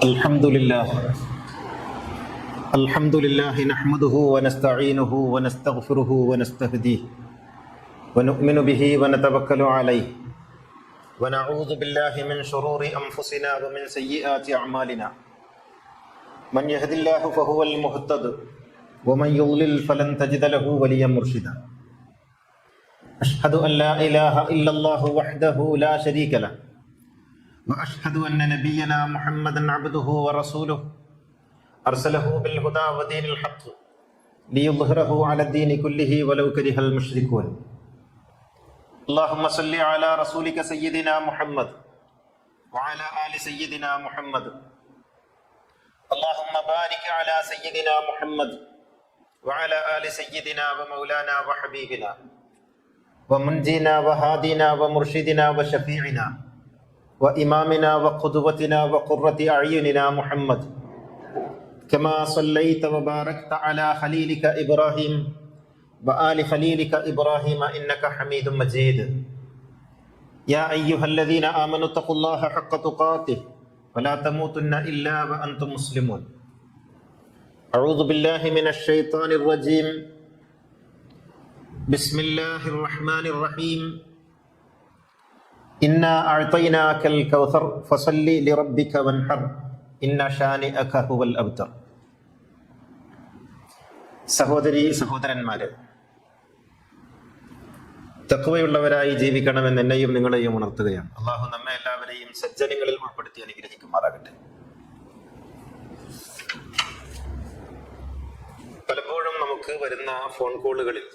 الحمد لله نحمده ونستعينه ونستغفره ونستهديه ونؤمن به ونتوكل عليه ونعوذ بالله من شرور أنفسنا ومن سيئات أعمالنا من يهد الله فهو المهتد ومن يضلل فلن تجد له وليا مرشدا أشهد أن لا إله إلا الله وحده لا شريك له وأشهد أن نبينا محمدا عبده ورسوله أرسله بالهدى ودين الحق ليظهره على الدين كله ولو كره المشركون اللهم صل على رسولك سيدنا محمد وعلى آل سيدنا محمد اللهم بارك على سيدنا محمد وعلى آل سيدنا ومولانا وحبيبنا ومنجينا وهادينا ومرشدنا وشفيعنا وإمامنا وقدوتنا وقرة أعيننا محمد كما صليت وباركت على خليلك إبراهيم وآل خليلك إبراهيم إنك حميد مجيد يا أيها الذين آمنوا اتقوا الله حق تقاته ولا تموتن إلا وأنتم مسلمون أعوذ بالله من الشيطان الرجيم بسم الله الرحمن الرحيم إنا أعطيناك الكوثر فصل لربك وانحر إن شانئك هو الأبتر. സഹോദരീ സഹോദരന്മാരെ, തഖ്വയുള്ളവരായി ജീവിക്കണമെന്ന് എന്നെയും നിങ്ങളെയും ഉണർത്തുകയാണ്. അള്ളാഹു നമ്മെ എല്ലാവരെയും സജ്ജനങ്ങളിൽ ഉൾപ്പെടുത്തി അനുഗ്രഹിക്കുമാറാകട്ടെ. പലപ്പോഴും നമുക്ക് വരുന്ന ഫോൺ കോളുകളിൽ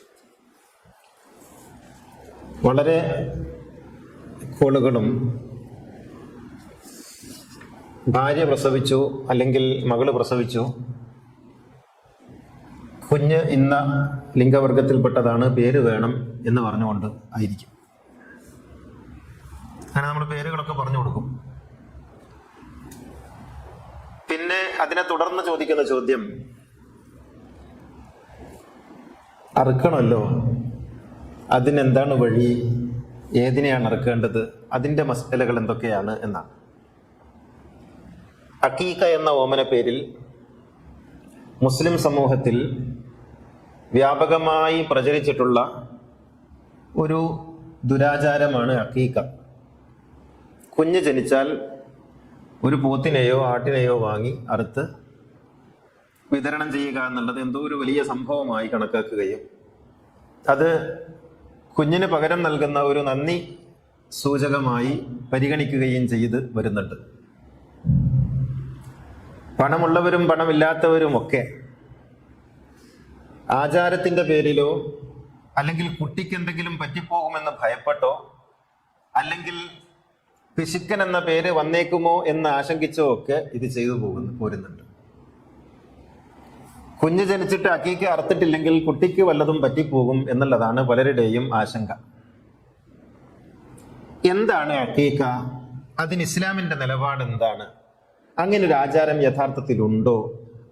വളരെ കോളുകളും ഭാര്യ പ്രസവിച്ചു അല്ലെങ്കിൽ മകള് പ്രസവിച്ചു, കുഞ്ഞ് ഇന്ന ലിംഗവർഗത്തിൽപ്പെട്ടതാണ്, പേര് വേണം എന്ന് പറഞ്ഞുകൊണ്ട് ആയിരിക്കും. അങ്ങനെ നമ്മൾ പേരുകളൊക്കെ പറഞ്ഞു കൊടുക്കും. പിന്നെ അതിനെ തുടർന്ന് ചോദിക്കുന്ന ചോദ്യം, അറുക്കണമല്ലോ, അതിനെന്താണ് വഴി, ഏതിനെയാണ് അറുക്കേണ്ടത്, അതിൻ്റെ മസലകൾ എന്തൊക്കെയാണ് എന്നാണ്. അഖീഖ എന്ന ഓമന പേരിൽ മുസ്ലിം സമൂഹത്തിൽ വ്യാപകമായി പ്രചരിച്ചിട്ടുള്ള ഒരു ദുരാചാരമാണ് അഖീഖ. കുഞ്ഞ് ജനിച്ചാൽ ഒരു പോത്തിനെയോ ആട്ടിനെയോ വാങ്ങി അറുത്ത് വിതരണം ചെയ്യുക എന്നുള്ളത് എന്തോ ഒരു വലിയ സംഭവമായി കണക്കാക്കുകയും അത് കുഞ്ഞിന് പകരം നൽകുന്ന ഒരു നന്ദി സൂചകമായി പരിഗണിക്കുകയും ചെയ്ത് വരുന്നുണ്ട്. പണമുള്ളവരും പണമില്ലാത്തവരുമൊക്കെ ആചാരത്തിന്റെ പേരിലോ അല്ലെങ്കിൽ കുട്ടിക്ക് എന്തെങ്കിലും പറ്റിപ്പോകുമെന്ന് ഭയപ്പെട്ടോ അല്ലെങ്കിൽ പിശുക്കൻ എന്ന പേര് വന്നേക്കുമോ എന്ന് ആശങ്കിച്ചോ ഒക്കെ ഇത് ചെയ്തു പോരുന്നുണ്ട്. കുഞ്ഞ് ജനിച്ചിട്ട് അഖീഖ അറുത്തിട്ടില്ലെങ്കിൽ കുട്ടിക്ക് വല്ലതും പറ്റിപ്പോകും എന്നുള്ളതാണ് പലരുടെയും ആശങ്ക. എന്താണ് അഖീഖ? അതിന് ഇസ്ലാമിന്റെ നിലപാട് എന്താണ്? അങ്ങനെ ഒരു ആചാരം യഥാർത്ഥത്തിൽ ഉണ്ടോ?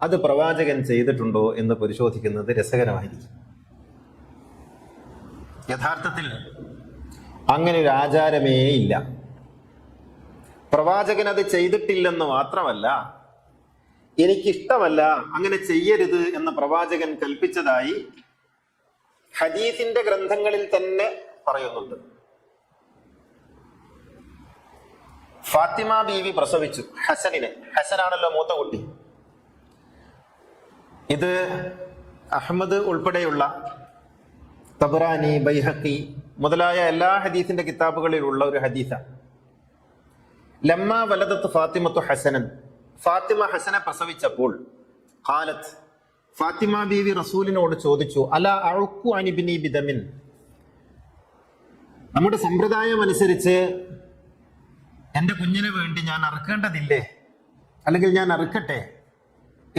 അത് പ്രവാചകൻ ചെയ്തിട്ടുണ്ടോ എന്ന് പരിശോധിക്കുന്നത് രസകരമായിരിക്കും. യഥാർത്ഥത്തിൽ അങ്ങനെ ഒരു ആചാരമേ ഇല്ല. പ്രവാചകൻ അത് ചെയ്തിട്ടില്ലെന്ന് മാത്രമല്ല, എനിക്കിഷ്ടമല്ല, അങ്ങനെ ചെയ്യരുത് എന്ന് പ്രവാചകൻ കൽപ്പിച്ചതായി ഹദീസിന്റെ ഗ്രന്ഥങ്ങളിൽ തന്നെ പറയുന്നുണ്ട്. ഫാത്തിമ ബീവി പ്രസവിച്ചു ഹസനിനെ. ഹസനാണല്ലോ മൂത്ത കുട്ടി. ഇത് അഹ്മദ് ഉൾപ്പെടെയുള്ള തബറാനി, ബൈഹഖി മുതലായ എല്ലാ ഹദീസിന്റെ കിതാബുകളിലുള്ള ഒരു ഹദീസാണ്. ലമ്മ വലദത്ത് ഫാത്തിമത്തു ഹസനൻ, ഫാത്തിമ ഹസനെ പ്രസവിച്ചപ്പോൾ ഖാലത്ത്, ഫാത്തിമ ബീവി റസൂലിനോട് ചോദിച്ചു, അലാ അഉഖു അനിബ്നി ബിദമിൻ, നമ്മുടെ സമ്പ്രദായം അനുസരിച്ച് എൻ്റെ കുഞ്ഞിന് വേണ്ടി ഞാൻ അറുക്കേണ്ടതില്ലേ, അല്ലെങ്കിൽ ഞാൻ അറുക്കട്ടെ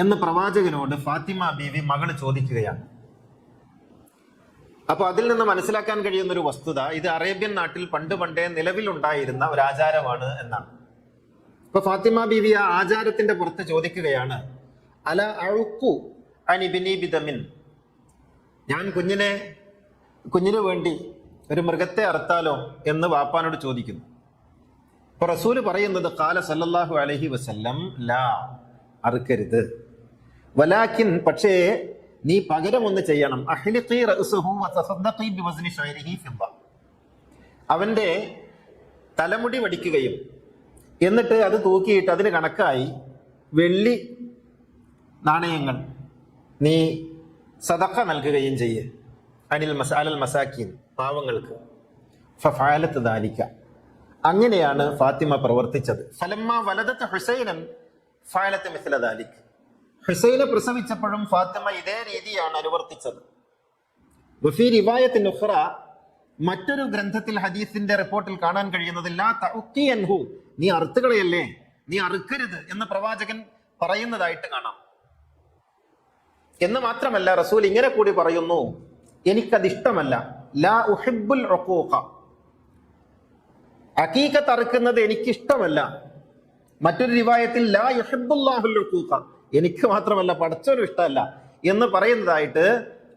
എന്ന് പ്രവാചകനോട് ഫാത്തിമ ബീവി മകള് ചോദിക്കുകയാണ്. അപ്പൊ അതിൽ നിന്ന് മനസ്സിലാക്കാൻ കഴിയുന്ന ഒരു വസ്തുത, ഇത് അറേബ്യൻ നാട്ടിൽ പണ്ടേ നിലവിലുണ്ടായിരുന്ന ഒരു ആചാരമാണ് എന്നാണ്. ഇപ്പൊ ഫാത്തിമ ബീവി ആ ആചാരത്തിന്റെ പുറത്ത് ചോദിക്കുകയാണ്, അല അഉഖു അനിബ്നി ബിദമിൻ, ഞാൻ കുഞ്ഞിന് വേണ്ടി ഒരു മൃഗത്തെ അറുത്താലോ എന്ന് വാപ്പാനോട് ചോദിക്കുന്നു. അപ്പൊ റസൂല് പറയുന്നത് ഖാല സല്ലല്ലാഹു അലൈഹി വസല്ലം ലാ, അറുക്കരുത്. വലാകിൻ, പക്ഷേ നീ പകരം ഒന്ന് ചെയ്യണം. അഹ്ലിഖി റഅ്സഹു വതസദ്ദഖി ബിവസ്നി ശഅരിഹി ഫിദ്ദ, അവന്റെ തലമുടി വടിക്കുകയും എന്നിട്ട് അത് തൂക്കിയിട്ട് അതിന് കണക്കായി വെള്ളി നാണയങ്ങൾ നീ സദഖ നൽകുകയും ചെയ്യ്. അനിൽ അലൽ മസാക്കീൻ, പാവങ്ങൾക്ക്. ഫഫഅലത് ദാലിക, അങ്ങനെയാണ് ഫാത്തിമ പ്രവർത്തിച്ചത്. ഫലമ്മ വലദത് ഹുസൈനൻ ഫഅലത് മിസ്ല ദാലിക, ഹുസൈനെ പ്രസവിച്ചപ്പോഴും ഫാത്തിമ ഇതേ രീതിയാണ് അനുവർത്തിച്ചത്. വഫീ റിവായത്തിൻ ഉഖ്റ, മറ്റൊരു ഗ്രന്ഥത്തിൽ ഹദീസിന്റെ റിപ്പോർട്ടിൽ കാണാൻ കഴിയുന്നത് ലാ തഉക്കി അൻഹു, നീ അറുത്തുകളയല്ലേ, നീ അറുക്കരുത് എന്ന് പ്രവാചകൻ പറയുന്നതായിട്ട് കാണാം. എന്ന് മാത്രമല്ല റസൂൽ ഇങ്ങനെ കൂടി പറയുന്നു, എനിക്കത് ഇഷ്ടമല്ല. ലാ ഉഹിബ്ബുൽ ഉഖൂഖ, അഖീഖത്ത് അറുക്കുന്നത് എനിക്കിഷ്ടമല്ല. മറ്റൊരു റിവായത്തിൽ ലാ യുഹിബ്ബുല്ലാഹുൽ ഉഖൂഖ, എനിക്ക് മാത്രമല്ല പടച്ചോനും ഇഷ്ടമല്ല എന്ന് പറയുന്നതായിട്ട്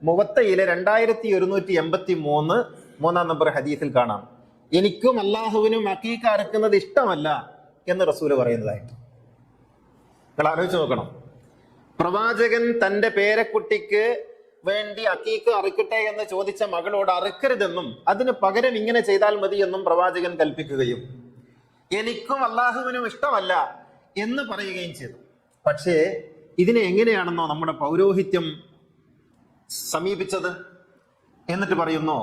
മുവത്തയിലെ 2183 മൂന്നാം നമ്പർ ഹദീസിൽ കാണാം. എനിക്കും അള്ളാഹുവിനും അഖീഖ അറുക്കുന്നത് ഇഷ്ടമല്ല എന്ന് റസൂല് പറയുന്നതായിട്ട്. നിങ്ങൾ ആലോചിച്ച് നോക്കണം, പ്രവാചകൻ തന്റെ പേരക്കുട്ടിക്ക് വേണ്ടി അഖീഖ അറുക്കട്ടെ എന്ന് ചോദിച്ച മകളോട് അറുക്കരുതെന്നും അതിന് പകരം ഇങ്ങനെ ചെയ്താൽ മതി എന്നും പ്രവാചകൻ കൽപ്പിക്കുകയും എനിക്കും അള്ളാഹുവിനും ഇഷ്ടമല്ല എന്ന് പറയുകയും ചെയ്തു. പക്ഷേ ഇതിനെ എങ്ങനെയാണെന്നോ നമ്മുടെ പൗരോഹിത്യം സമീപിച്ചത്? എന്നിട്ട് പറയുന്നു,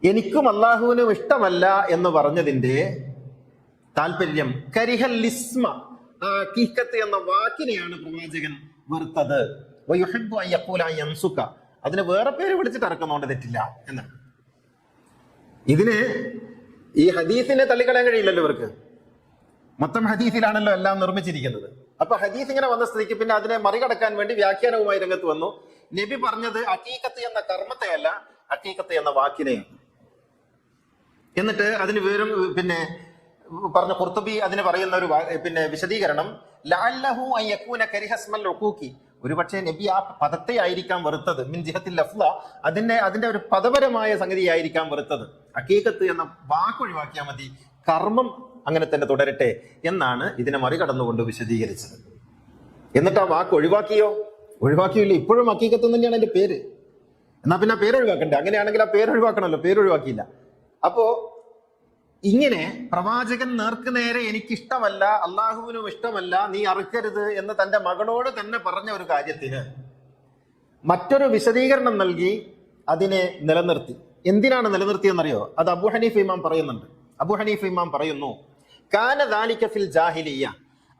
എനിക്കും അള്ളാഹുവിനും ഇഷ്ടമല്ല എന്ന് പറഞ്ഞതിന്റെ താല്പര്യം കരിഹൽ ലിസ്മ, ഹഖീഖത്ത് എന്ന വാക്കിനെയാണ് പ്രവാചകൻ വെറുത്തത്. വയുഹിബ്ബു അൻ യഖൂല യൻസുക, അതിന് വേറെ പേര് വിളിച്ചിട്ട് അറക്കുന്നതുകൊണ്ട് തെറ്റില്ല എന്നാണ്. ഇതിന് ഈ ഹദീസിനെ തള്ളിക്കളയാൻ കഴിയില്ലല്ലോ ഇവർക്ക്. മൊത്തം ഹദീസിലാണല്ലോ എല്ലാം നിർമ്മിച്ചിരിക്കുന്നത്. അപ്പൊ ഹദീസ് ഇങ്ങനെ വന്ന സ്ഥിതിക്ക് പിന്നെ അതിനെ മറികടക്കാൻ വേണ്ടി വ്യാഖ്യാനവുമായി രംഗത്ത് വന്നു. നബി പറഞ്ഞത് ഹഖീഖത്ത് എന്ന കർമ്മത്തെയല്ല, ഹഖീഖത്ത് എന്ന വാക്കിനെയാണ്. എന്നിട്ട് അതിന് വേറും പിന്നെ പറഞ്ഞ ഖുർത്തുബി അതിന് പറയുന്ന ഒരു വിശദീകരണം, ലഅല്ലഹു അൻ യകൂന കരിഹസ്മൽ ഉഖൂഖി, ഒരുപക്ഷെ നബി ആ പദത്തെ ആയിരിക്കാം വെറുത്തത്. മിൻ ജിഹത്തിൽ ലഫ്ള, അതിന്റെ ഒരു പദപരമായ സംഗതി ആയിരിക്കാം വെറുത്തത്. ഹഖീഖത്ത് എന്ന വാക്ക് ഒഴിവാക്കിയാൽ മതി, കർമ്മം അങ്ങനെ തന്നെ തുടരട്ടെ എന്നാണ് ഇതിനെ മറികടന്നുകൊണ്ട് വിശദീകരിച്ചത്. എന്നിട്ട് ആ വാക്ക് ഒഴിവാക്കിയില്ല. ഇപ്പോഴും ഹഖീഖത്ത് തന്നെയാണ് അതിന്റെ പേര്. എന്നാ പിന്നെ പേര് ഒഴിവാക്കണ്ടേ? അങ്ങനെയാണെങ്കിൽ ആ പേര് ഒഴിവാക്കണമല്ലോ, പേര് ഒഴിവാക്കിയില്ല. അപ്പോ ഇങ്ങനെ പ്രവാചകൻ നേർക്ക് നേരെ എനിക്കിഷ്ടമല്ല, അള്ളാഹുവിനും ഇഷ്ടമല്ല, നീ അറുക്കരുത് എന്ന് തന്റെ മകളോട് തന്നെ പറഞ്ഞ ഒരു കാര്യത്തിന് മറ്റൊരു വിശദീകരണം നൽകി അതിനെ നിലനിർത്തി. എന്തിനാണ് നിലനിർത്തിയെന്നറിയോ? അത് അബൂ ഹനീഫ് ഇമാം പറയുന്നുണ്ട്. അബൂ ഹനീഫ് ഇമാം പറയുന്നു, കാന ദാലിക ഫിൽ ജാഹിലിയ്യ,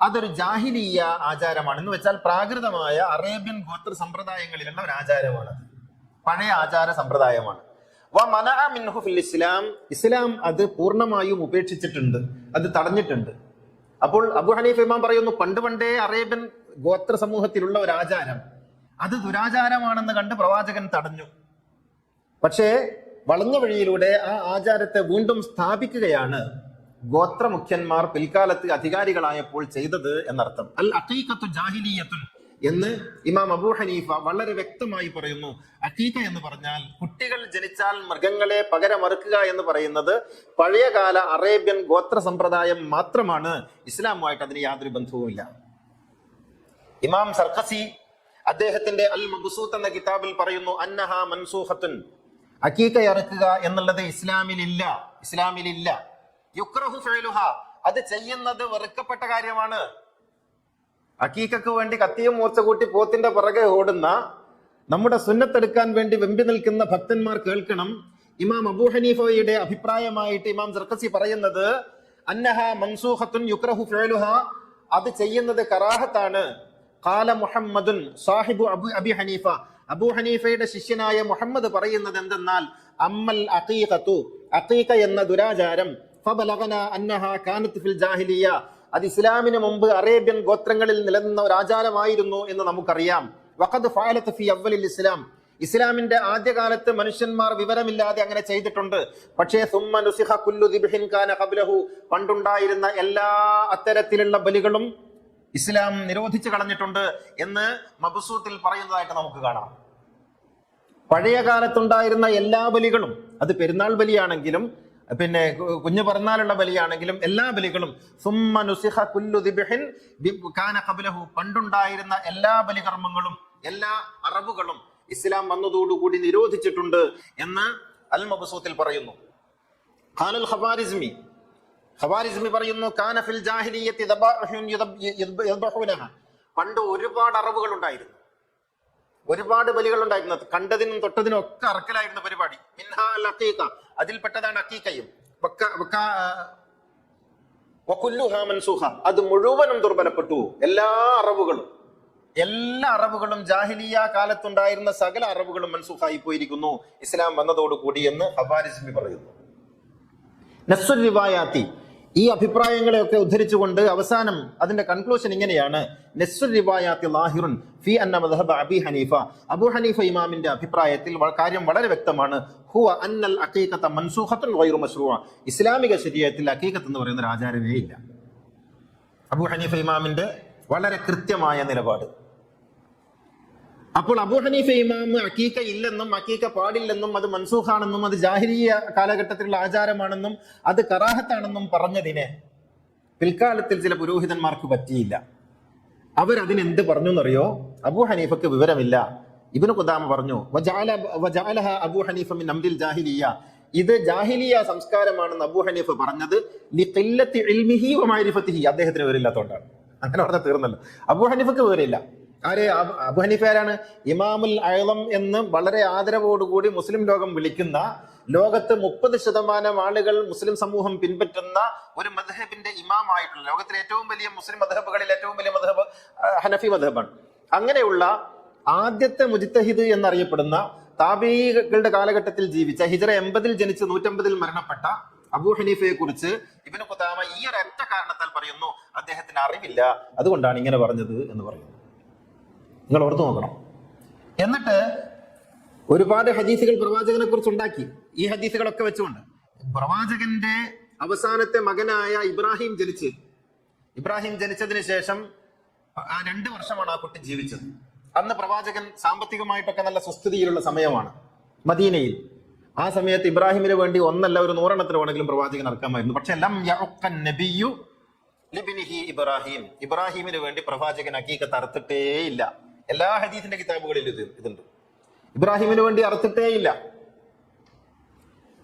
അതൊരു ജാഹിലിയ്യ ആചാരമാണ്. എന്ന് വെച്ചാൽ പ്രാകൃതമായ അറേബ്യൻ ഗോത്ര സമ്പ്രദായങ്ങളിലുള്ള ഒരു ആചാരമാണ്, പഴയ ആചാര സമ്പ്രദായമാണ്. ഇസ്ലാം, ഇസ്ലാം അത് പൂർണ്ണമായും ഉപേക്ഷിച്ചിട്ടുണ്ട്, അത് തടഞ്ഞിട്ടുണ്ട്. അപ്പോൾ അബൂ ഹനീഫ് ഇമാം പറയുന്നു, പണ്ടേ അറേബ്യൻ ഗോത്ര സമൂഹത്തിലുള്ള ഒരു ആചാരം അത് ദുരാചാരമാണെന്ന് കണ്ട് പ്രവാചകൻ തടഞ്ഞു. പക്ഷേ വളഞ്ഞ വഴിയിലൂടെ ആ ആചാരത്തെ വീണ്ടും സ്ഥാപിക്കുകയാണ് ഗോത്രമുഖ്യന്മാർ പിൽക്കാലത്ത് അധികാരികളായപ്പോൾ ചെയ്തത് എന്നർത്ഥം. അൽ അഖീഖത്തു ജാഹിലിയ്യത്തുൻ എന്ന് ഇമാം അബൂ ഹനീഫ വളരെ വ്യക്തമായി പറയുന്നു. അഖീഖ എന്ന് പറഞ്ഞാൽ കുട്ടികൾ ജനിച്ചാൽ മൃഗങ്ങളെ പകരമറുക്കുക എന്ന് പറയുന്നത് പഴയകാല അറേബ്യൻ ഗോത്ര സമ്പ്രദായം മാത്രമാണ്. ഇസ്ലാമുമായിട്ട് അതിന് യാതൊരു ബന്ധവുമില്ല. ഇമാം സർഖസി അദ്ദേഹത്തിന്റെ അൽ മബ്സൂത്ത് എന്ന കിതാബിൽ പറയുന്നു, അന്നഹ മൻസൂഖത്തുൻ, അഖീഖ അറുക്കുക എന്നുള്ളത് ഇസ്ലാമിലില്ല. യുക്റഹു ഫഅലുഹ, അത് ചെയ്യുന്നത് വെറുക്കപ്പെട്ട കാര്യമാണ്. അഖീഖക്ക് വേണ്ടി കത്തിയും മൂർച്ച കൂട്ടി പോത്തിന്റെ പുറകെ ഓടുന്ന നമ്മുടെ സുന്നത്തെടുക്കാൻ വേണ്ടി വെമ്പി നിൽക്കുന്ന ഭക്തന്മാർ കേൾക്കണം, ഇമാം അബൂ ഹനീഫയുടെ അഭിപ്രായമായിട്ട് ഇമാം സർഖസി പറയുന്നത് അന്നഹ മൻസൂഖത്തുൻ യുക്റഹു ഫഅലുഹ, അത് ചെയ്യുന്നത് കറാഹത്താണ്. ഖാല മുഹമ്മദുൻ സാഹിബു അബി ഹനീഫ, അബൂ ഹനീഫയുടെ ശിഷ്യനായ മുഹമ്മദ് പറയുന്നത് എന്തെന്നാൽ, അമ്മൽ അഖീഖത്തു, അഖീഖ എന്ന ദുരാചാരം, ഫബലഗന അന്നഹ കാനത് ഫിൽ ജാഹിലിയ്യ, അത് ഇസ്ലാമിന് മുമ്പ് അറേബ്യൻ ഗോത്രങ്ങളിൽ നിലനിന്ന ഒരു ആചാരമായിരുന്നു എന്ന് നമുക്കറിയാം. വഖദ് ഫഅലത് ഫി അവ്വലിൽ ഇസ്ലാം, ഇസ്ലാമിന്റെ ആദ്യകാലത്ത് മനുഷ്യന്മാർ വിവരമില്ലാതെ അങ്ങനെ ചെയ്തിട്ടുണ്ട്. പക്ഷേ സുമ്മ നുസിഖ കുല്ലു ദിബ്ഹിൻ കാന ഖബ്ലഹു, പണ്ടുണ്ടായിരുന്ന എല്ലാ അത്തരത്തിലുള്ള ബലികളും ഇസ്ലാം നിരോധിച്ചു കളഞ്ഞിട്ടുണ്ട് എന്ന് മബ്സൂത്തിൽ പറയുന്നതായിട്ട് നമുക്ക് കാണാം. പഴയ കാലത്തുണ്ടായിരുന്ന എല്ലാ ബലികളും, അത് പെരുന്നാൾ ബലിയാണെങ്കിലും പിന്നെ കുഞ്ഞു പിറന്നാലുള്ള ബലിയാണെങ്കിലും എല്ലാ ബലികളും സുമ്മ നുസിഖ കുല്ലു ദിബ്ഹിൻ കാന ഖബ്ലഹു, പണ്ടുണ്ടായിരുന്ന എല്ലാ ബലികർമ്മങ്ങളും എല്ലാ അറവുകളും ഇസ്ലാം വന്നതോടുകൂടി നിരോധിച്ചിട്ടുണ്ട് എന്ന് അൽ മബ്സൂത്തിൽ പറയുന്നു. ഖാലൽ ഖവാരിസ്മി, ഖവാരിസ്മി പറയുന്നു കാന ഫിൽ ജാഹിലിയ്യത്തി ദബാഹുൻ യദ്ബഹൂനഹ, പണ്ട് ഒരുപാട് അറവുകൾ ഉണ്ടായിരുന്നു, ഒരുപാട് ബലികൾ ഉണ്ടായിരുന്നു. കണ്ടതിനും തൊട്ടതിനും ഒക്കെ അറക്കലായിരുന്ന പരിപാടി. മിൻഹാ അൽ അഖീഖ, അതിൽപ്പെട്ടതാണ് അഖീഖയും. വകുല്ലുഹാ മൻസൂഖ, അത് മുഴുവനും ദുർബലപ്പെട്ടു. എല്ലാ അറവുകളും ജാഹിലിയ കാലത്തുണ്ടായിരുന്ന സകല അറവുകളും മൻസൂഖായി പോയിരിക്കുന്നു ഇസ്ലാം വന്നതോടുകൂടി എന്ന് ഖവാരിസ്മി പറയുന്നു. നസ്സുൽ റിവായാത്തി, ഈ അഭിപ്രായങ്ങളെയൊക്കെ ഉദ്ധരിച്ചുകൊണ്ട് അവസാനം അതിന്റെ കൺക്ലൂഷൻ ഇങ്ങനെയാണ്: നസ്സുൽ റിവായാത്തി ലാഹിറുൻ ഫീ അന്ന മദ്ഹബ അബി ഹനീഫ, അബൂ ഹനീഫ ഇമാമിന്റെ അഭിപ്രായത്തിൽ കാര്യം വളരെ വ്യക്തമാണ്. ഹുവ അന്നൽ അഖീഖത മൻസൂഖത്തുൻ ഗൈറു മശ്റൂഅ, ഇസ്ലാമിക ശരീഅത്തിൽ അഖീഖത്ത് എന്ന് പറയുന്ന ഒരു ആചാരമേ ഇല്ല. അബൂ ഹനീഫ ഇമാമിന്റെ വളരെ കൃത്യമായ നിലപാട്. അപ്പോൾ അബൂ ഹനീഫ ഇമാം അഖീഖ ഇല്ലെന്നും അഖീഖ പാടില്ലെന്നും അത് മൻസൂഖാണെന്നും അത് ജാഹിലിയ കാലഘട്ടത്തിലുള്ള ആചാരമാണെന്നും അത് കറാഹത്താണെന്നും പറഞ്ഞതിനെ പിൽക്കാലത്തിൽ ചില പുരോഹിതന്മാർക്ക് പറ്റിയില്ല. അവരതിനെന്ത് പറഞ്ഞു എന്നറിയോ? അബൂ ഹനീഫക്ക് വിവരമില്ല. ഇബ്നു ഖുദാമ പറഞ്ഞു വജഅലഹ അബൂ ഹനീഫ മിൻ അംരിൽ ജാഹിലിയ, ഇത് ജാഹിലിയ സംസ്കാരമാണെന്ന് അബൂ ഹനീഫ പറഞ്ഞത് ലിഖില്ലത്തി ഇൽമിഹി വമഅരിഫതിഹി, അദ്ദേഹത്തിന് വിവരമില്ലാത്തതുകൊണ്ടാണ്. അങ്ങനെ പറഞ്ഞാൽ തീർന്നല്ലോ. അബൂ ഹനീഫക്ക് വിവരമില്ല. അബൂ ഹനീഫ ആരാണ്? ഇമാമുൽ അഅ്ളം എന്ന് വളരെ ആദരവോടുകൂടി മുസ്ലിം ലോകം വിളിക്കുന്ന, ലോകത്ത് 30% ആളുകൾ മുസ്ലിം സമൂഹം പിൻപറ്റുന്ന ഒരു മദ്ഹബിന്റെ ഇമാമായിട്ടുള്ള, ലോകത്തിലെ ഏറ്റവും വലിയ മുസ്ലിം മദ്ഹബുകളിൽ ഏറ്റവും വലിയ മദ്ഹബ് ഹനഫി മദ്ഹബാണ്. അങ്ങനെയുള്ള ആദ്യത്തെ മുജ്തഹിദ് എന്നറിയപ്പെടുന്ന താബീകളുടെ കാലഘട്ടത്തിൽ ജീവിച്ച, ഹിജ്റ 80 ജനിച്ച് 150 മരണപ്പെട്ട അബൂ ഹനീഫയെ കുറിച്ച് ഇബ്നു ഖുദാമ ഈ ഒരൊറ്റ കാരണത്താൽ പറയുന്നു അദ്ദേഹത്തിന് അറിവില്ല, അതുകൊണ്ടാണ് ഇങ്ങനെ പറഞ്ഞത് എന്ന് പറയുന്നു. നിങ്ങൾ ഓർത്തു നോക്കണം. എന്നിട്ട് ഒരുപാട് ഹദീസുകൾ പ്രവാചകനെ കുറിച്ച് ഉണ്ടാക്കി. ഈ ഹദീസുകളൊക്കെ വെച്ചുകൊണ്ട് പ്രവാചകന്റെ അവസാനത്തെ മകനായ ഇബ്രാഹിം ജനിച്ചതിന് ശേഷം 2 വർഷമാണ് ആ കുട്ടി ജീവിച്ചത്. അന്ന് പ്രവാചകൻ സാമ്പത്തികമായിട്ടൊക്കെ നല്ല സുസ്ഥിതിയിലുള്ള സമയമാണ് മദീനയിൽ. ആ സമയത്ത് ഇബ്രാഹിമിന് വേണ്ടി ഒന്നല്ല ഒരു 100 എണ്ണത്തിന് വേണമെങ്കിലും പ്രവാചകൻ ഇറക്കാമായിരുന്നു. പക്ഷെ ലം യഉഖൻ നബിയ്യു ലിബ്നിഹി ഇബ്രാഹിം, ഇബ്രാഹിമിന് വേണ്ടി പ്രവാചകൻ അഖീഖത്ത് അറുത്തിട്ടേ ഇല്ല. എല്ലാ ഹദീസിന്റെ കിതാബുകളിലും ഇതുണ്ട്. ഇബ്രാഹിമിന് വേണ്ടി അറുത്തിട്ടേയില്ല.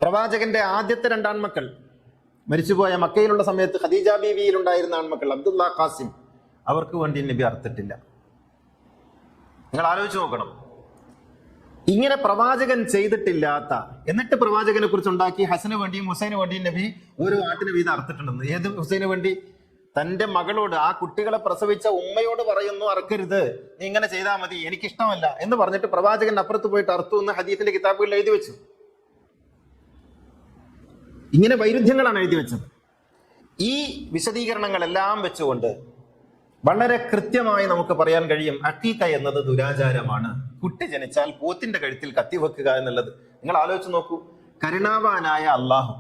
പ്രവാചകന്റെ ആദ്യത്തെ 2 ആൺമക്കൾ മരിച്ചുപോയ മക്കയിലുള്ള സമയത്ത് ഖദീജ ബീവിയിൽ ഉണ്ടായിരുന്ന ആൺമക്കൾ അബ്ദുള്ള, ഖാസിം, അവർക്ക് വേണ്ടി നബി അറുത്തിട്ടില്ല. നിങ്ങൾ ആലോചിച്ച് നോക്കണം. ഇങ്ങനെ പ്രവാചകൻ ചെയ്തിട്ടില്ലാത്ത, എന്നിട്ട് പ്രവാചകനെ കുറിച്ച് ഉണ്ടാക്കി ഹസന് വേണ്ടിയും ഹുസൈന് വേണ്ടിയും നബി ഒരു ആട്ടിന് വീതം അറുത്തിട്ടുണ്ടെന്ന്. ഏത് ഹുസൈന് വേണ്ടി? തന്റെ മകളോട്, ആ കുട്ടികളെ പ്രസവിച്ച ഉമ്മയോട് പറയുന്നു അറക്കരുത്, നീ ഇങ്ങനെ ചെയ്താൽ മതി, എനിക്കിഷ്ടമല്ല എന്ന് പറഞ്ഞിട്ട് പ്രവാചകൻ അപ്പുറത്ത് പോയിട്ട് അറുത്തു എന്ന് ഹദീസിന്റെ കിതാബുകളിൽ എഴുതി വെച്ചു. ഇങ്ങനെ വൈരുദ്ധ്യങ്ങളാണ് എഴുതി വെച്ചത്. ഈ വിശദീകരണങ്ങളെല്ലാം വെച്ചുകൊണ്ട് വളരെ കൃത്യമായി നമുക്ക് പറയാൻ കഴിയും അഖീഖ എന്നത് ദുരാചാരമാണ്. കുട്ടി ജനിച്ചാൽ പോത്തിന്റെ കഴുത്തിൽ കത്തിവെക്കുക എന്നുള്ളത് നിങ്ങൾ ആലോചിച്ച് നോക്കൂ. കരുണാവാനായ അള്ളാഹു,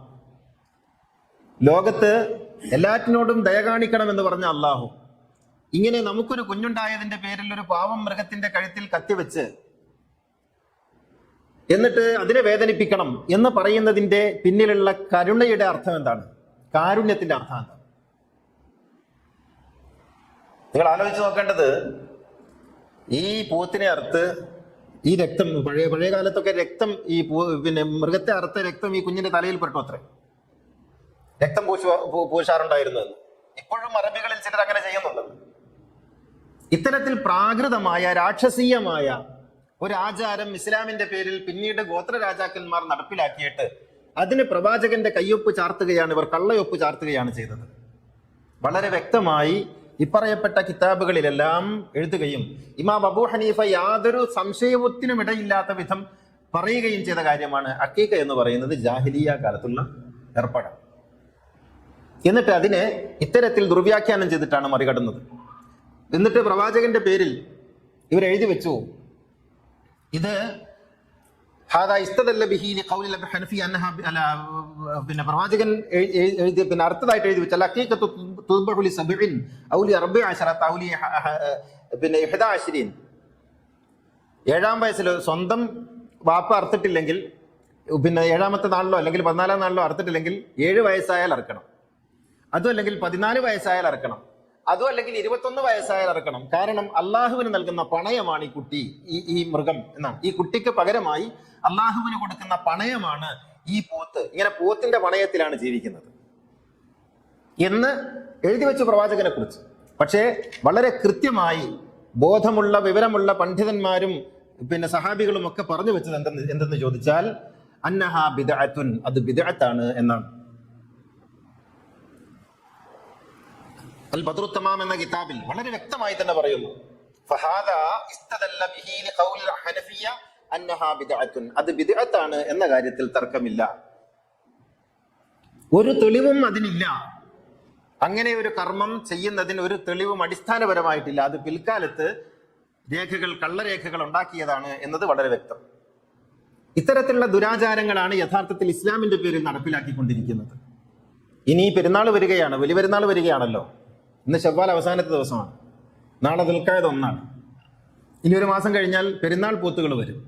ലോകത്ത് എല്ലാറ്റിനോടും ദയ കാണിക്കണം എന്ന് പറഞ്ഞ അള്ളാഹു, ഇങ്ങനെ നമുക്കൊരു കുഞ്ഞുണ്ടായതിന്റെ പേരിൽ ഒരു പാവം മൃഗത്തിന്റെ കഴുത്തിൽ കത്തിവെച്ച് എന്നിട്ട് അതിനെ വേദനിപ്പിക്കണം എന്ന് പറയുന്നതിന്റെ പിന്നിലുള്ള കരുണയുടെ അർത്ഥം എന്താണ്? കാരുണ്യത്തിന്റെ അർത്ഥം എന്താണ്? നിങ്ങൾ ആലോചിച്ച് നോക്കേണ്ടത്, ഈ പൂത്തിനെ അറുത്ത് ഈ രക്തം, പഴയ കാലത്തൊക്കെ രക്തം, ഈ പിന്നെ മൃഗത്തെ അറുത്ത രക്തം ഈ കുഞ്ഞിന്റെ തലയിൽ പെട്ടു അത്രേ, രക്തം പൂശാറുണ്ടായിരുന്നത്. ഇപ്പോഴും അറബികളിൽ ചിലർ അങ്ങനെ ചെയ്യുന്നുണ്ട്. ഇത്തരത്തിൽ പ്രാകൃതമായ രാക്ഷസീയമായ ഒരു ആചാരം ഇസ്ലാമിന്റെ പേരിൽ പിന്നീട് ഗോത്ര രാജാക്കന്മാർ നടപ്പിലാക്കിയിട്ട് അതിന് പ്രവാചകന്റെ കയ്യൊപ്പ് ചാർത്തുകയാണ്, ഇവർ കള്ളയൊപ്പ് ചാർത്തുകയാണ് ചെയ്തത്. വളരെ വ്യക്തമായി ഇപ്പറയപ്പെട്ട കിതാബുകളിലെല്ലാം എഴുതുകയും ഇമാം അബൂ ഹനീഫ യാതൊരു സംശയത്തിനും ഇടയില്ലാത്ത വിധം പറയുകയും ചെയ്ത കാര്യമാണ് അഖീഖ എന്ന് പറയുന്നത് ജാഹിലിയ കാലത്തുള്ള ഏർപ്പാടാണ്. എന്നിട്ട് അതിനെ ഇത്തരത്തിൽ ദുർവ്യാഖ്യാനം ചെയ്തിട്ടാണ് മറികടന്നത്. എന്നിട്ട് പ്രവാചകന്റെ പേരിൽ ഇവർ എഴുതി വെച്ചു, ഇത് പിന്നെ പ്രവാചകൻ എഴുതി, പിന്നെ അടുത്തതായിട്ട് എഴുതി വെച്ചാൽ പിന്നെ 7 വയസ്സിൽ സ്വന്തം വാപ്പ അറുത്തിട്ടില്ലെങ്കിൽ പിന്നെ 7ാമത്തെ നാളിലോ അല്ലെങ്കിൽ 14ാം നാളിലോ അറുത്തിട്ടില്ലെങ്കിൽ 7 വയസ്സായാൽ അറക്കണം. അതും അല്ലെങ്കിൽ 14 വയസ്സായാൽ അറക്കണം. അതും അല്ലെങ്കിൽ 21 വയസ്സായാൽ അറക്കണം. കാരണം അള്ളാഹുവിന് നൽകുന്ന പണയമാണ് ഈ കുട്ടി, ഈ മൃഗം എന്നാണ്. ഈ കുട്ടിക്ക് പകരമായി അള്ളാഹുവിന് കൊടുക്കുന്ന പണയമാണ് ഈ പോത്ത്. ഇങ്ങനെ പോത്തിന്റെ പണയത്തിലാണ് ജീവിക്കുന്നത് എന്ന് എഴുതി വെച്ച പ്രവാചകനെ കുറിച്ച്. പക്ഷേ വളരെ കൃത്യമായി ബോധമുള്ള വിവരമുള്ള പണ്ഡിതന്മാരും പിന്നെ സഹാബികളും ഒക്കെ പറഞ്ഞു വെച്ചത് എന്തെന്ന് ചോദിച്ചാൽ അന്നഹ ബിദ്അത്തുൻ, അത് ബിദ്അത്താണ് എന്നാണ്. അൽ ബദ്റു തമാം എന്ന കിതാബിൽ വളരെ വ്യക്തമായി തന്നെ പറയുന്നു, ഫഹാദാ ഇസ്തദല്ല ബിഹി ലിഖൗലിൽ ഹനഫിയ്യ അന്നഹാ ബിദ്അത്തുൻ, അത് ബിദ്അത്താണ് എന്ന കാര്യത്തിൽ തർക്കമില്ല. ഒരു തെളിവും അതിനില്ല. അങ്ങനെ ഒരു കർമ്മം ചെയ്യുന്നതിന് ഒരു തെളിവും അടിസ്ഥാനപരമായിട്ടില്ല. അത് പിൽക്കാലത്ത് കള്ളരേഖകൾ ഉണ്ടാക്കിയതാണ് എന്നത് വളരെ വ്യക്തം. ഇത്തരത്തിലുള്ള ദുരാചാരങ്ങളാണ് യഥാർത്ഥത്തിൽ ഇസ്ലാമിന്റെ പേരിൽ നടപ്പിലാക്കിക്കൊണ്ടിരിക്കുന്നത്. ഇനി പെരുന്നാൾ വരികയാണ്, വലിയ പെരുന്നാൾ വരികയാണല്ലോ. ഇന്ന് ശവ്വാൽ അവസാനത്തെ ദിവസമാണ്, നാളെ ദുൽഖഅദ 1 ഇനി ഒരു മാസം കഴിഞ്ഞാൽ പെരുന്നാൾ പോത്തുകൾ വരും.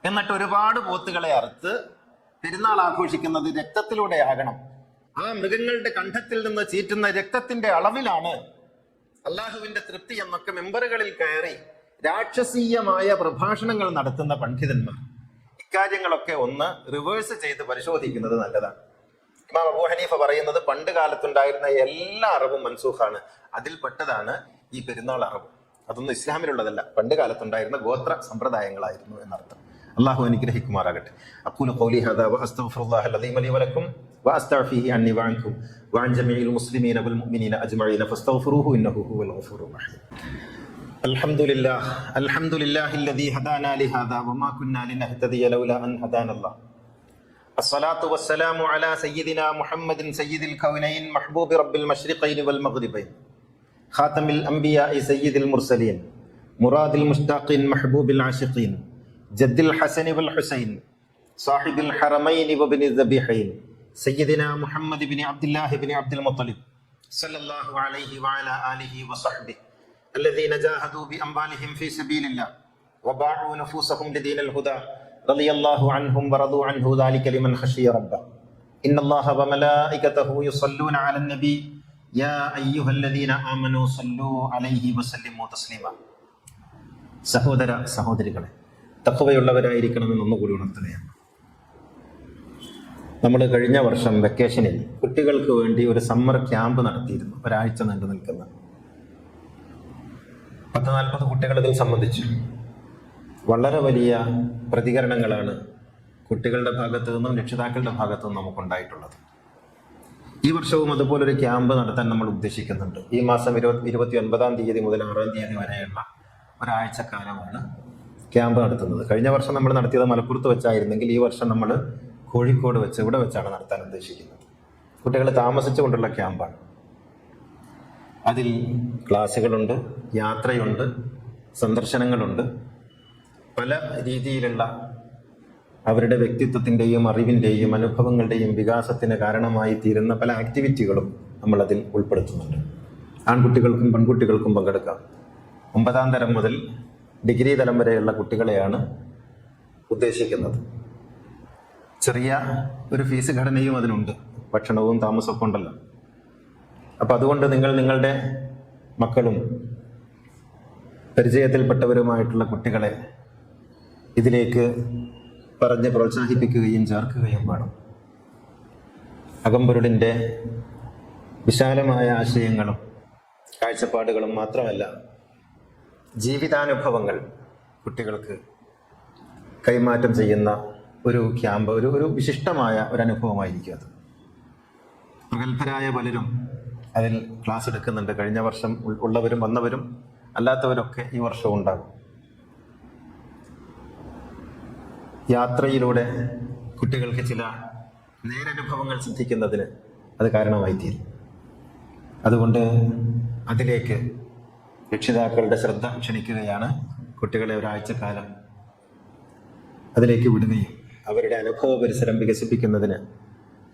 എന്നിട്ട് ഒരുപാട് പോത്തുകളെ അറുത്ത് പെരുന്നാൾ ആഘോഷിക്കുന്നത് രക്തത്തിലൂടെ ആകണം. ആ മൃഗങ്ങളുടെ കണ്ഠത്തിൽ നിന്ന് ചീറ്റുന്ന രക്തത്തിന്റെ അളവിലാണ് അള്ളാഹുവിന്റെ തൃപ്തി എന്നൊക്കെ മെമ്പറുകളിൽ കയറി രാക്ഷസീയമായ പ്രഭാഷണങ്ങൾ നടത്തുന്ന പണ്ഡിതന്മാർ ഇക്കാര്യങ്ങളൊക്കെ ഒന്ന് റിവേഴ്സ് ചെയ്ത് പരിശോധിക്കുന്നത് നല്ലതാണ്. ഇമാം അബൂ ഹനീഫ പറയുന്നത് പണ്ട് കാലത്തുണ്ടായിരുന്ന എല്ലാ അറബും മൻസൂഖാണ്, അതിൽ പെട്ടതാണ് ഈ പെരുന്നാൾ അറബ്. അതൊന്നും ഇസ്ലാമിലുള്ളതല്ല, പണ്ട് കാലത്തുണ്ടായിരുന്ന ഗോത്ര സമ്പ്രദായങ്ങളായിരുന്നു എന്നർത്ഥം. അള്ളാഹു അനുഗ്രഹിക്കുമാറാകട്ടെ. അഖൂലു ഖൗലി ഹാദാ വഅസ്തഗ്ഫിറുല്ലാഹൽ അദീമ ലി വലക്കും വഅസ്തഗ്ഫിറുഹു അന്നി വഅൻകും വഅൻ ജമീഇൽ മുസ്ലിമീന വൽ മുഅ്മിനീന അജ്മഈന ഫസ്തഗ്ഫിറുഹു ഇന്നഹു ഹുവൽ ഗഫൂറുർ റഹീം. അൽഹംദുലില്ലാഹില്ലദീ ഹദാനാ ലിഹാദാ വമാ കുന്നാ ലിനഹ്തദിയ ലൗലാ അൻ ഹദാനല്ലാഹ്. الصلاة والسلام على سيدنا محمد سيد الكونين محبوب رب المشرقين والمغربين خاتم الأنبياء سيد المرسلين مراد المشتاقين محبوب العاشقين جد الحسن والحسين صاحب الحرمين وابن الذبيحين سيدنا محمد بن عبد الله بن عبد المطلب صلى الله عليه وعلى آله وصحبه الذين جاهدوا بأموالهم في سبيل الله وباعوا نفوسهم لدين الهدى رضي الله عنهم ورضوا عنه ذلك لمن خشي ربه إن الله وملائكته يصلون على النبي يا أيها الذين آمنوا صلوا عليه وسلموا تسليما. സഹോദര സഹോദരികളെ, തഖ്വയുള്ളവരായിരിക്കണമെന്ന് ഒന്നുകൂടി ഉണർത്തുകയാണ്. നമ്മൾ കഴിഞ്ഞ വർഷം വെക്കേഷനിൽ കുട്ടികൾക്ക് വേണ്ടി ഒരു സമ്മർ ക്യാമ്പ് നടത്തിയിരുന്നു. ഒരാഴ്ച നീണ്ടു നിൽക്കുന്ന 40 കുട്ടികൾ ഇതിൽ സംബന്ധിച്ചു. വളരെ വലിയ പ്രതികരണങ്ങളാണ് കുട്ടികളുടെ ഭാഗത്തു നിന്നും രക്ഷിതാക്കളുടെ ഭാഗത്തു നിന്നും നമുക്കുണ്ടായിട്ടുള്ളത്. ഈ വർഷവും അതുപോലൊരു ക്യാമ്പ് നടത്താൻ നമ്മൾ ഉദ്ദേശിക്കുന്നുണ്ട്. ഈ മാസം 29-ാം തീയതി മുതൽ 6-ാം തീയതി വരെയുള്ള ഒരാഴ്ചക്കാലമാണ് ക്യാമ്പ് നടത്തുന്നത്. കഴിഞ്ഞ വർഷം നമ്മൾ നടത്തിയത് മലപ്പുറത്ത് വെച്ചായിരുന്നെങ്കിൽ ഈ വർഷം നമ്മൾ കോഴിക്കോട് വെച്ച് ഇവിടെ വെച്ചാണ് നടത്താൻ ഉദ്ദേശിക്കുന്നത്. കുട്ടികൾ താമസിച്ചുകൊണ്ടുള്ള ക്യാമ്പാണ്. അതിൽ ക്ലാസ്സുകളുണ്ട്, യാത്രയുണ്ട്, സന്ദർശനങ്ങളുണ്ട്, പല രീതിയിലുള്ള അവരുടെ വ്യക്തിത്വത്തിൻ്റെയും അറിവിൻ്റെയും അനുഭവങ്ങളുടെയും വികാസത്തിന് കാരണമായി തീരുന്ന പല ആക്ടിവിറ്റികളും നമ്മളതിൽ ഉൾപ്പെടുത്തുന്നുണ്ട്. ആൺകുട്ടികൾക്കും പെൺകുട്ടികൾക്കും പങ്കെടുക്കാം. 9ാം തരം മുതൽ ഡിഗ്രി തലം വരെയുള്ള കുട്ടികളെയാണ് ഉദ്ദേശിക്കുന്നത്. ചെറിയ ഒരു ഫീസ് ഘടനയും അതിനുണ്ട്, ഭക്ഷണവും താമസമൊക്കെ ഉണ്ടല്ലോ. അപ്പം അതുകൊണ്ട് നിങ്ങളുടെ മക്കളും പരിചയത്തിൽപ്പെട്ടവരുമായിട്ടുള്ള കുട്ടികളെ ഇതിലേക്ക് പറഞ്ഞ് പ്രോത്സാഹിപ്പിക്കുകയും ചേർക്കുകയും വേണം. അകമ്പൊരുളിൻ്റെ വിശാലമായ ആശയങ്ങളും കാഴ്ചപ്പാടുകളും മാത്രമല്ല, ജീവിതാനുഭവങ്ങൾ കുട്ടികൾക്ക് കൈമാറ്റം ചെയ്യുന്ന ഒരു ക്യാമ്പ്, ഒരു വിശിഷ്ടമായ ഒരു അനുഭവമായിരിക്കും അത്. പ്രഗത്ഭരായ പലരും അതിൽ ക്ലാസ് എടുക്കുന്നുണ്ട്. കഴിഞ്ഞ വർഷം ഉള്ളവരും വന്നവരും അല്ലാത്തവരൊക്കെ ഈ വർഷവും ഉണ്ടാകും. യാത്രയിലൂടെ കുട്ടികൾക്ക് ചില നേരനുഭവങ്ങൾ സിദ്ധിക്കുന്നതിന് അത് കാരണമായി തീരും. അതുകൊണ്ട് അതിലേക്ക് രക്ഷിതാക്കളുടെ ശ്രദ്ധ ക്ഷണിക്കുകയാണ്. കുട്ടികളെ ഒരാഴ്ചക്കാലം അതിലേക്ക് വിടുകയും അവരുടെ അനുഭവ പരിസരം വികസിപ്പിക്കുന്നതിന്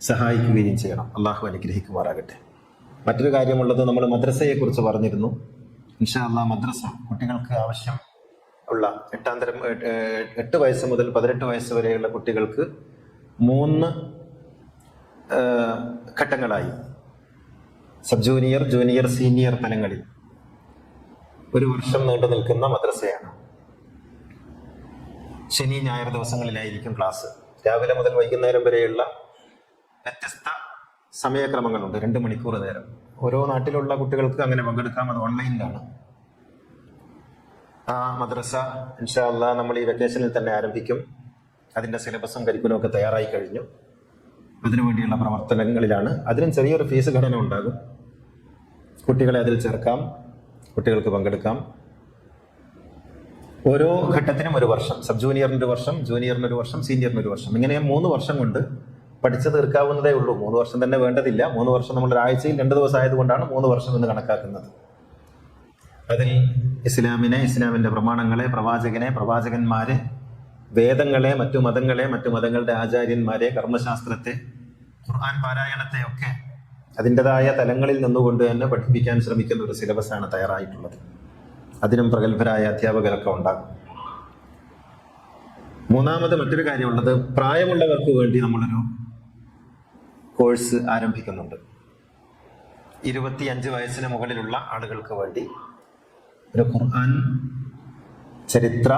സഹായിക്കുകയും ചെയ്യണം. അള്ളാഹു അനുഗ്രഹിക്കുമാറാകട്ടെ. മറ്റൊരു കാര്യമുള്ളത്, നമ്മൾ മദ്രസയെക്കുറിച്ച് പറഞ്ഞിരുന്നു. ഇൻഷാ അല്ലാഹ് മദ്രസ കുട്ടികൾക്ക് ആവശ്യം ഉള്ള 8 വയസ്സ് മുതൽ 18 വയസ്സ് വരെയുള്ള കുട്ടികൾക്ക് 3 ഘട്ടങ്ങളായി സബ് ജൂനിയർ, ജൂനിയർ, സീനിയർ തലങ്ങളിൽ 1 വർഷം നീണ്ടു നിൽക്കുന്ന മദ്രസയാണ്. ശനി ഞായർ ദിവസങ്ങളിലായിരിക്കും ക്ലാസ്. രാവിലെ മുതൽ വൈകുന്നേരം വരെയുള്ള വ്യത്യസ്ത സമയക്രമങ്ങളുണ്ട്. 2 മണിക്കൂർ നേരം. ഓരോ നാട്ടിലുള്ള കുട്ടികൾക്ക് അങ്ങനെ പങ്കെടുക്കാം. അത് ഓൺലൈനിലാണ്. ആ മദ്രസ ഇൻഷാ അല്ലാഹ് നമ്മൾ ഈ വെക്കേഷനിൽ തന്നെ ആരംഭിക്കും. അതിൻ്റെ സിലബസും കരിക്കുലവും ഒക്കെ തയ്യാറായി കഴിഞ്ഞു. അതിനുവേണ്ടിയുള്ള പ്രവർത്തനങ്ങളിലാണ്. അതിനും ചെറിയൊരു ഫീസ് ഘടന ഉണ്ടാകും. കുട്ടികളെ അതിൽ ചേർക്കാം, കുട്ടികൾക്ക് പങ്കെടുക്കാം. ഓരോ ഘട്ടത്തിനും 1 വർഷം. സബ് ജൂനിയറിന് 1 വർഷം, ജൂനിയറിന് 1 വർഷം, സീനിയറിന് 1 വർഷം. ഇങ്ങനെ 3 വർഷം കൊണ്ട് പഠിച്ചു തീർക്കാവുന്നതേ ഉള്ളൂ. 3 വർഷം തന്നെ വേണ്ടതില്ല. 3 വർഷം നമ്മൾ ഒരാഴ്ചയിൽ 2 ദിവസം ആയതുകൊണ്ടാണ് 3 വർഷം എന്ന് കണക്കാക്കുന്നത്. അതിൽ ഇസ്ലാമിനെ, ഇസ്ലാമിന്റെ പ്രമാണങ്ങളെ, പ്രവാചകനെ, പ്രവാചകന്മാരെ, വേദങ്ങളെ, മറ്റു മതങ്ങളെ, മറ്റു മതങ്ങളുടെ ആചാര്യന്മാരെ, കർമ്മശാസ്ത്രത്തെ, ഖുർആൻ പാരായണത്തെ ഒക്കെ അതിൻ്റെതായ തലങ്ങളിൽ നിന്നുകൊണ്ട് തന്നെ പഠിപ്പിക്കാൻ ശ്രമിക്കുന്ന ഒരു സിലബസാണ് തയ്യാറായിട്ടുള്ളത്. അതിനും പ്രഗത്ഭരായ അധ്യാപകരൊക്കെ ഉണ്ടാകും. മൂന്നാമത് മറ്റൊരു കാര്യമുള്ളത്, പ്രായമുള്ളവർക്ക് വേണ്ടി നമ്മളൊരു കോഴ്സ് ആരംഭിക്കുന്നുണ്ട്. 25 വയസ്സിന് മുകളിലുള്ള ആളുകൾക്ക് വേണ്ടി ഒരു ഖുർആൻ ചരിത്ര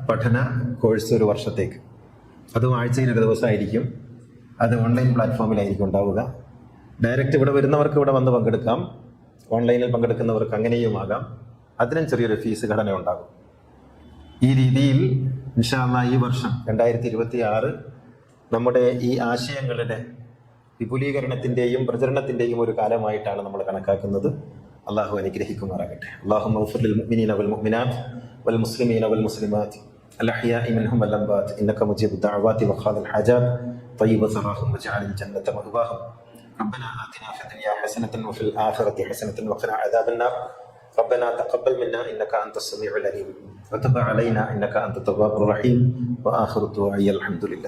പഠന കോഴ്സ് 1 വർഷത്തേക്ക്. അതും ആഴ്ചയിൽ 1 ദിവസമായിരിക്കും. അത് ഓൺലൈൻ പ്ലാറ്റ്ഫോമിലായിരിക്കും ഉണ്ടാവുക. ഡയറക്റ്റ് ഇവിടെ വരുന്നവർക്ക് ഇവിടെ വന്ന് പങ്കെടുക്കാം. ഓൺലൈനിൽ പങ്കെടുക്കുന്നവർക്ക് അങ്ങനെയുമാകാം. അതിനും ചെറിയൊരു ഫീസ് ഘടന ഉണ്ടാകും. ഈ രീതിയിൽ ഇൻഷാ അല്ലാഹ് ഈ വർഷം 2026 നമ്മുടെ ഈ ആശയങ്ങളുടെ വിപുലീകരണത്തിന്റെയും പ്രചരണത്തിന്റെയും ഒരു കാലമായിട്ടാണ് നമ്മൾ കണക്കാക്കുന്നത്. അള്ളാഹു അനുഗ്രഹിക്കുമാറാകട്ടെ. അല്ലാഹുമ്മ ഗ്ഫിർ ലിൽ മുഅ്മിനീന വൽ മുഅ്മിനാത്ത് വൽ മുസ്ലിമീന വൽ മുസ്ലിമാത്ത് الأحياء منهم والأموات إنك مجيب الدعوات وقاضي الحاجات طيب ثراهم واجعل الجنة مأواهم ربنا آتنا في الدنيا حسنة وفي الآخرة حسنة وقنا عذاب النار ربنا تقبل منا إنك أنت السميع العليم وتب علينا إنك أنت التواب الرحيم وآخر الدعاء الحمد لله.